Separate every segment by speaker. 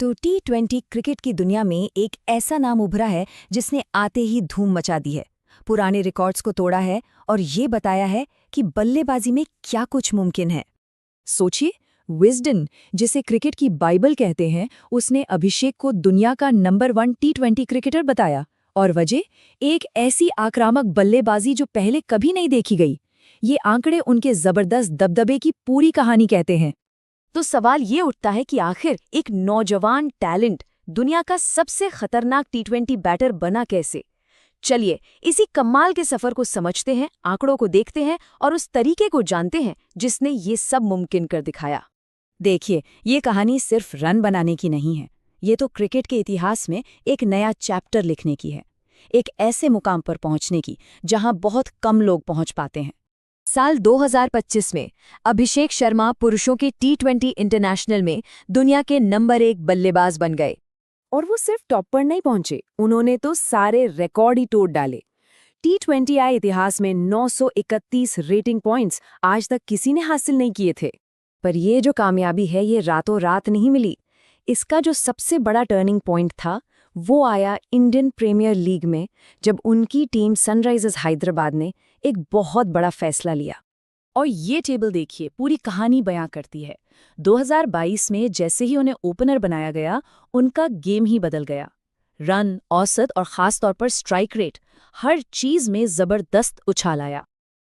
Speaker 1: तो T20 cricket की दुनिया में एक ऐसा नाम उभरा है जिसने आते ही धूम मचा दी है, पुराने रिकॉर्ड्स को तोड़ा है और ये बताया है कि बल्लेबाजी में क्या कुछ मुमकिन है। सोचिए, विजडन, जिसे क्रिकेट की बाइबल कहते हैं, उसने अभिषेक को दुनिया का नंबर 1 T20 क्रिकेटर बताया। और वजह, एक ऐसी आक्रामक बल्लेबाजी जो पहले कभी नहीं देखी गई। ये आंकड़े उनके जबरदस्त दबदबे की पूरी कहानी कहते हैं। तो सवाल ये उठता है कि आखिर एक नौजवान टैलेंट दुनिया का सबसे खतरनाक T20 बैटर बना कैसे। चलिए इसी कमाल के सफर को समझते हैं, आंकड़ों को देखते हैं और उस तरीके को जानते हैं जिसने ये सब मुमकिन कर दिखाया। देखिए, ये कहानी सिर्फ रन बनाने की नहीं है, ये तो क्रिकेट के इतिहास में एक नया चैप्टर लिखने की है, एक ऐसे मुकाम पर पहुंचने की जहां बहुत कम लोग पहुंच पाते हैं। साल 2025 में अभिषेक शर्मा पुरुषों के T20 इंटरनेशनल में दुनिया के नंबर 1 बल्लेबाज बन गए। और वो सिर्फ टॉप पर नहीं पहुंचे, उन्होंने तो सारे रिकॉर्ड ही तोड़ डाले। T20I इतिहास में 931 रेटिंग पॉइंट्स आज तक किसी ने हासिल नहीं किए थे। पर ये जो कामयाबी है, ये रातों रात नहीं मिली। इसका जो सबसे बड़ा टर्निंग पॉइंट था, वो आया इंडियन प्रीमियर लीग में, जब उनकी टीम सनराइजर्स हैदराबाद ने एक बहुत बड़ा फैसला लिया। और ये टेबल देखिए, पूरी कहानी बयां करती है। 2022 में जैसे ही उन्हें ओपनर बनाया गया, उनका गेम ही बदल गया। रन, औसत और खास तौर पर स्ट्राइक रेट, हर चीज में जबरदस्त उछाल आया।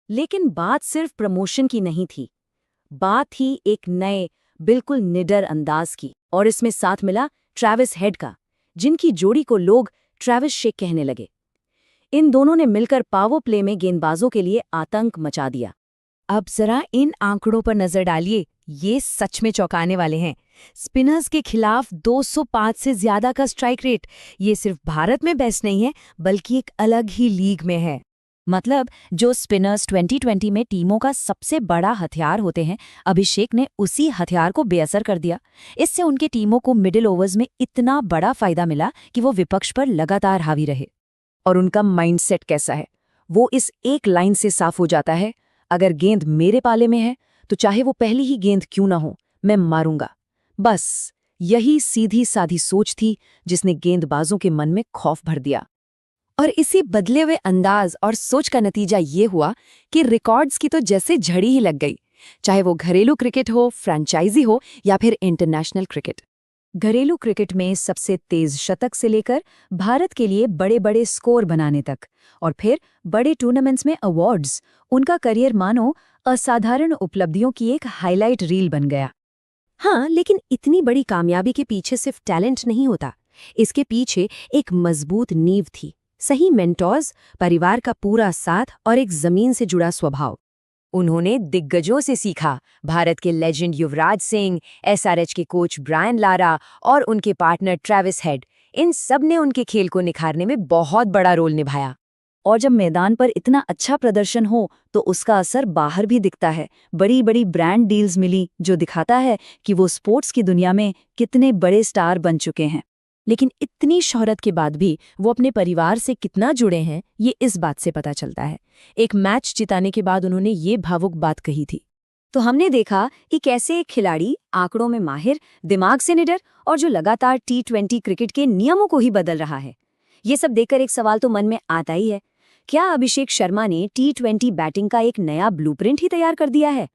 Speaker 1: लेकिन बात सिर्फ प्रमोशन की नहीं थी, बात थी एक नए, बिल्कुल निडर अंदाज की। और इसमें साथ मिला ट्रैविस हेड का, जिनकी जोड़ी को लोग ट्रैविस शेक कहने लगे। इन दोनों ने मिलकर पावर प्ले में गेंदबाजों के लिए आतंक मचा दिया। अब जरा इन आंकड़ों पर नजर डालिए, ये सच में चौंकाने वाले हैं। स्पिनर्स के खिलाफ 205 से ज्यादा का स्ट्राइक रेट, ये सिर्फ भारत में बेस्ट नहीं है, बल्कि एक अलग ही लीग में है। मतलब जो स्पिनर्स 2020 में टीमों का सबसे बड़ा हथियार होते हैं, अभिषेक ने उसी हथियार को बेअसर कर दिया। इससे उनके टीमों को मिडिल ओवर्स में इतना बड़ा फायदा मिला कि वो विपक्ष पर लगातार हावी रहे। और उनका माइंडसेट कैसा है, वो इस एक लाइन से साफ हो जाता है, अगर गेंद मेरे पाले में है तो चाहे वो पहली ही गेंद क्यों ना हो, मैं मारूंगा। बस यही सीधी साधी सोच थी जिसने गेंदबाजों के मन में खौफ भर दिया। और इसी बदले हुए अंदाज और सोच का नतीजा ये हुआ कि रिकॉर्ड्स की तो जैसे झड़ी ही लग गई, चाहे वो घरेलू क्रिकेट हो, फ्रेंचाइजी हो या फिर इंटरनेशनल क्रिकेट। घरेलू क्रिकेट में सबसे तेज शतक से लेकर भारत के लिए बड़े बड़े स्कोर बनाने तक, और फिर बड़े टूर्नामेंट्स में अवार्ड्स, उनका करियर मानो असाधारण उपलब्धियों की एक हाईलाइट रील बन गया। हाँ, लेकिन इतनी बड़ी कामयाबी के पीछे सिर्फ टैलेंट नहीं होता, इसके पीछे एक मजबूत नींव थी, सही मेंटोर्स, परिवार का पूरा साथ और एक जमीन से जुड़ा स्वभाव। उन्होंने दिग्गजों से सीखा, भारत के लेजेंड युवराज सिंह, SRH के कोच ब्रायन लारा और उनके पार्टनर ट्रैविस हेड, इन सब ने उनके खेल को निखारने में बहुत बड़ा रोल निभाया। और जब मैदान पर इतना अच्छा प्रदर्शन हो तो उसका असर बाहर भी दिखता है। बड़ी बड़ी ब्रांड डील्स मिली, जो दिखाता है कि वो स्पोर्ट्स की दुनिया में कितने बड़े स्टार बन चुके हैं। लेकिन इतनी शोहरत के बाद भी वो अपने परिवार से कितना जुड़े हैं, ये इस बात से पता चलता है। एक मैच जिताने के बाद उन्होंने ये भावुक बात कही थी। तो हमने देखा कि कैसे एक खिलाड़ी आंकड़ों में माहिर, दिमाग से निडर और जो लगातार T20 क्रिकेट के नियमों को ही बदल रहा है। ये सब देखकर एक सवाल तो मन में आता ही है, क्या अभिषेक शर्मा ने T20 बैटिंग का एक नया ब्लूप्रिंट ही तैयार कर दिया है?